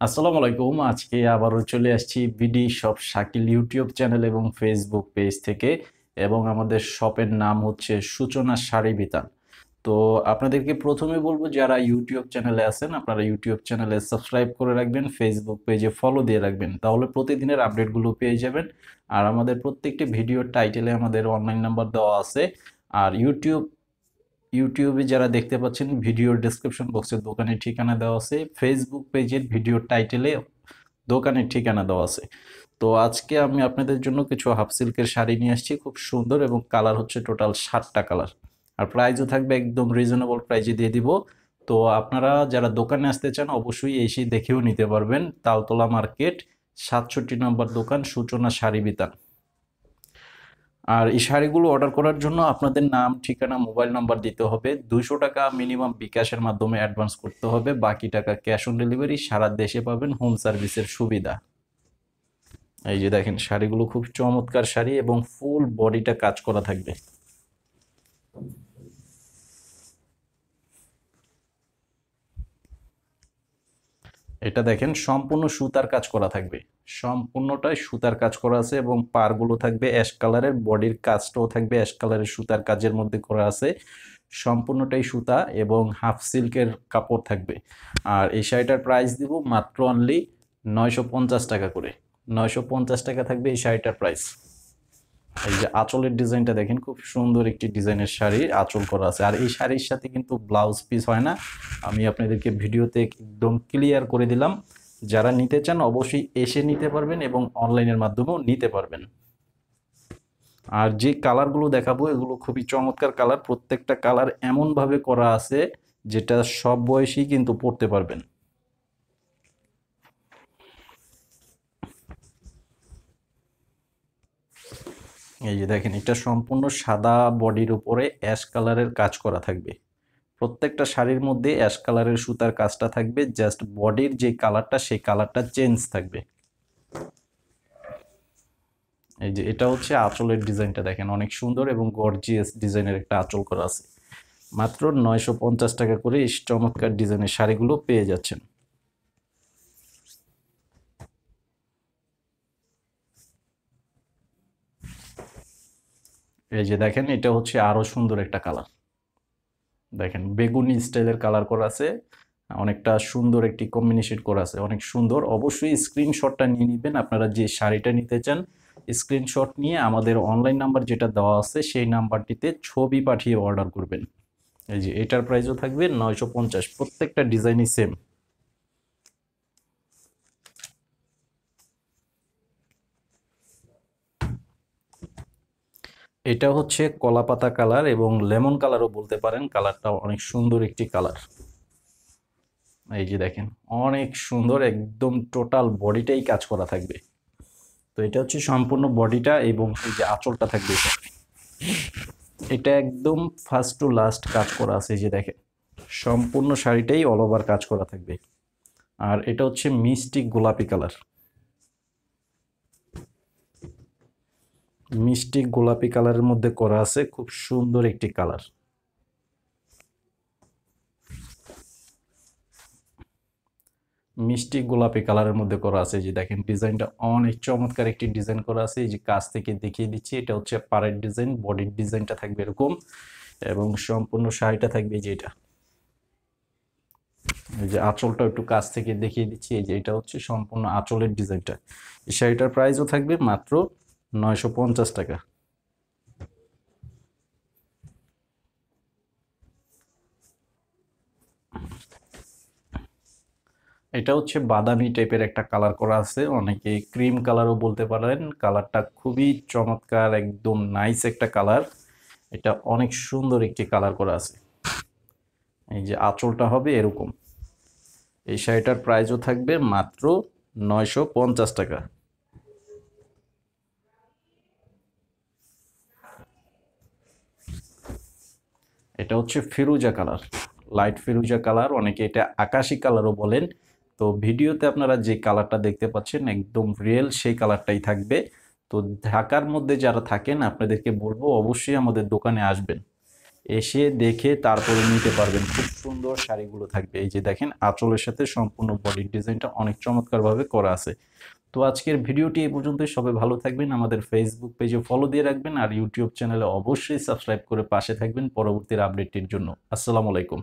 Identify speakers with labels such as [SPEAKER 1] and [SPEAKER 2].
[SPEAKER 1] আসসালামু আলাইকুম। আজকে আবারও চলে আসছি BD shop Shakil YouTube channel এবং ফেসবুক পেজ থেকে, এবং আমাদের শপের নাম হচ্ছে সূচনা শাড়ি বিতান। তো আপনাদেরকে প্রথমে বলবো, যারা ইউটিউব চ্যানেলে আছেন আপনারা ইউটিউব চ্যানেলে সাবস্ক্রাইব করে রাখবেন, ফেসবুক পেজে ফলো দিয়ে রাখবেন, তাহলে প্রতিদিনের আপডেটগুলো পেয়ে যাবেন। আর আমাদের প্রত্যেকটি ভিডিওর টাইটেলে আমাদের অনলাইন নাম্বার দেওয়া আছে। আর ইউটিউবে যারা দেখতে পাচ্ছেন, ভিডিওর ডেসক্রিপশন বক্সে দোকানের ঠিকানা দেওয়া আছে, ফেসবুক পেজের ভিডিওর টাইটেলে দোকানের ঠিকানা দেওয়া আছে। তো আজকে আমি আপনাদের জন্য কিছু হাফ সিল্কের শাড়ি নিয়ে আসছি, খুব সুন্দর, এবং কালার হচ্ছে টোটাল 7টা কালার। আর প্রাইসও থাকবে একদম রিজনেবল প্রাইজে দিয়ে দিব। তো আপনারা যারা দোকানে আসতে চান অবশ্যই এসে দেখেও নিতে পারবেন। তালতলা মার্কেট 67 নম্বর দোকান, সূচনা শাড়ি বিতান। আর এই শাড়িগুলো অর্ডার করার জন্য আপনাদের নাম, ঠিকানা, মোবাইল নাম্বার দিতে হবে। 200 টাকা মিনিমাম বিকাশের মাধ্যমে অ্যাডভান্স করতে হবে, বাকি টাকা ক্যাশ অন ডেলিভারি। সারা দেশে পাবেন হোম সার্ভিসের সুবিধা। এই যে দেখেন, শাড়িগুলো খুব চমৎকার শাড়ি এবং ফুল বডিটা কাজ করা থাকবে। এটা দেখেন, সম্পূর্ণ সুতার কাজ করা থাকবে, সম্পূর্ণটাই সুতার কাজ করা আছে, এবং পাড়গুলো থাকবে অ্যাশ কালারের, বডির কাজটাও থাকবে অ্যাশ কালারের সুতার কাজের মধ্যে করা আছে। সম্পূর্ণটাই সুতা এবং হাফ সিল্কের কাপড় থাকবে। আর এই শাড়িটার প্রাইস দিব মাত্র অনলি 950 টাকা করে। 950 টাকা থাকবে এই শাড়িটার প্রাইস। এই যে আঁচলের ডিজাইনটা দেখেন, খুব সুন্দর একটি ডিজাইনের শাড়ি, আঁচল করা আছে। আর এই শাড়ির সাথে কিন্তু ব্লাউজ পিস হয় না, আমি আপনাদেরকে ভিডিওতে একদম ক্লিয়ার করে দিলাম। যারা নিতে চান অবশ্যই এসে নিতে পারবেন এবং অনলাইনের মাধ্যমেও নিতে পারবেন। আর যে কালারগুলো দেখাবো এগুলো খুবই চমৎকার কালার, প্রত্যেকটা কালার এমনভাবে করা আছে যেটা সব বয়সী কিন্তু পরতে পারবেন। এই যে দেখেন, এটা সম্পূর্ণ সাদা বডির উপরে অ্যাশ কালারের কাজ করা থাকবে। প্রত্যেকটা শাড়ির মধ্যে অ্যাশ কালারের সুতার কাজটা থাকবে, জাস্ট বডির যে কালারটা সেই কালারটা চেঞ্জ থাকবে। এই যে এটা হচ্ছে আঁচলের ডিজাইনটা দেখেন, অনেক সুন্দর এবং গর্জিয়াস ডিজাইনের একটা আঁচল করা আছে। মাত্র 950 টাকা করে এই চমৎকার ডিজাইনের শাড়িগুলো পেয়ে যাচ্ছেন। এই যে দেখেন, এটা হচ্ছে আরো সুন্দর একটা কালার। দেখেন, বেগুনি স্টাইলের কালার করা আছে, অনেকটা সুন্দর একটি কম্বিনেশন করা আছে, অনেক সুন্দর। অবশ্যই স্ক্রিনশটটা নিয়ে নেবেন, আপনারা যে শাড়িটা নিতে চান স্ক্রিনশট নিয়ে আমাদের অনলাইন নাম্বার যেটা দেওয়া আছে সেই নাম্বারটিতে ছবি পাঠিয়ে অর্ডার করবেন। এই যে এটার প্রাইসও থাকবে 950, প্রত্যেকটা ডিজাইনই সেম। এটা হচ্ছে কলাপাতা কালার এবং লেমন কালারও বলতে পারেন, কালারটা অনেক সুন্দর একটি কালার। এই যে দেখেন, অনেক সুন্দর, একদম টোটাল বডিটাই কাজ করা থাকবে। তো এটা হচ্ছে সম্পূর্ণ বডিটা, এবং এই যে আঁচলটা থাকবে এটা, এটা একদম ফার্স্ট টু লাস্ট কাজ করা আছে। এই যে দেখেন, সম্পূর্ণ শাড়িটাই অল ওভার কাজ করা থাকবে। আর এটা হচ্ছে মিষ্টি গোলাপি কালার, মিষ্টি গোলাপি কালারের মধ্যে করা আছে, খুব সুন্দর একটি কালার। মিষ্টি গোলাপি কালারের মধ্যে করা আছে। এই যে দেখেন, ডিজাইনটা অনেক চমৎকার একটি ডিজাইন করা আছে। এই যে কাছ থেকে দেখিয়ে দিচ্ছি, এটা হচ্ছে পাড়ের ডিজাইন, বডির ডিজাইনটা থাকবে এরকম, এবং সম্পূর্ণ শাড়িটা থাকবে এই যে এটা। এই যে আঁচলটা একটু কাছ থেকে দেখিয়ে দিচ্ছি, এই যে এটা হচ্ছে সম্পূর্ণ আঁচলের ডিজাইনটা। এই শাড়িটার প্রাইসও থাকবে মাত্র 950 টাকা। এটা হচ্ছে বাদামি টাইপের একটা কালার করা আছে, অনেকে ক্রিম কালারও বলতে পারেন। কালারটা খুবই চমৎকার, একদম নাইস একটা কালার। এটা অনেক সুন্দর একটি কালার করা আছে। এই যে আঁচলটা হবে এরকম। এই শাড়িটার প্রাইসও থাকবে মাত্র 950 টাকা। এটা হচ্ছে ফিরোজা কালার, লাইট ফিরোজা কালার, অনেকে এটা আকাশি কালারও বলেন। তো ভিডিওতে আপনারা যে কালারটা দেখতে পাচ্ছেন একদম রিয়েল সেই কালারটাই থাকবে। তো ঢাকার মধ্যে যারা থাকেন আপনাদেরকে বলবো অবশ্যই আমাদের দোকানে আসবেন, এসে দেখে তারপরে নিতে পারবেন। খুব সুন্দর শাড়িগুলো থাকবে। এই যে দেখেন আঁচলের সাথে সম্পূর্ণ বডির ডিজাইনটা অনেক চমৎকারভাবে করা আছে। তো আজকের ভিডিওটি এই পর্যন্তই। সবাই ভালো থাকবেন, আমাদের ফেসবুক পেজে ফলো দিয়ে রাখবেন আর ইউটিউব চ্যানেলে অবশ্যই সাবস্ক্রাইব করে পাশে থাকবেন পরবর্তী আপডেটটির জন্য। আসসালামু আলাইকুম।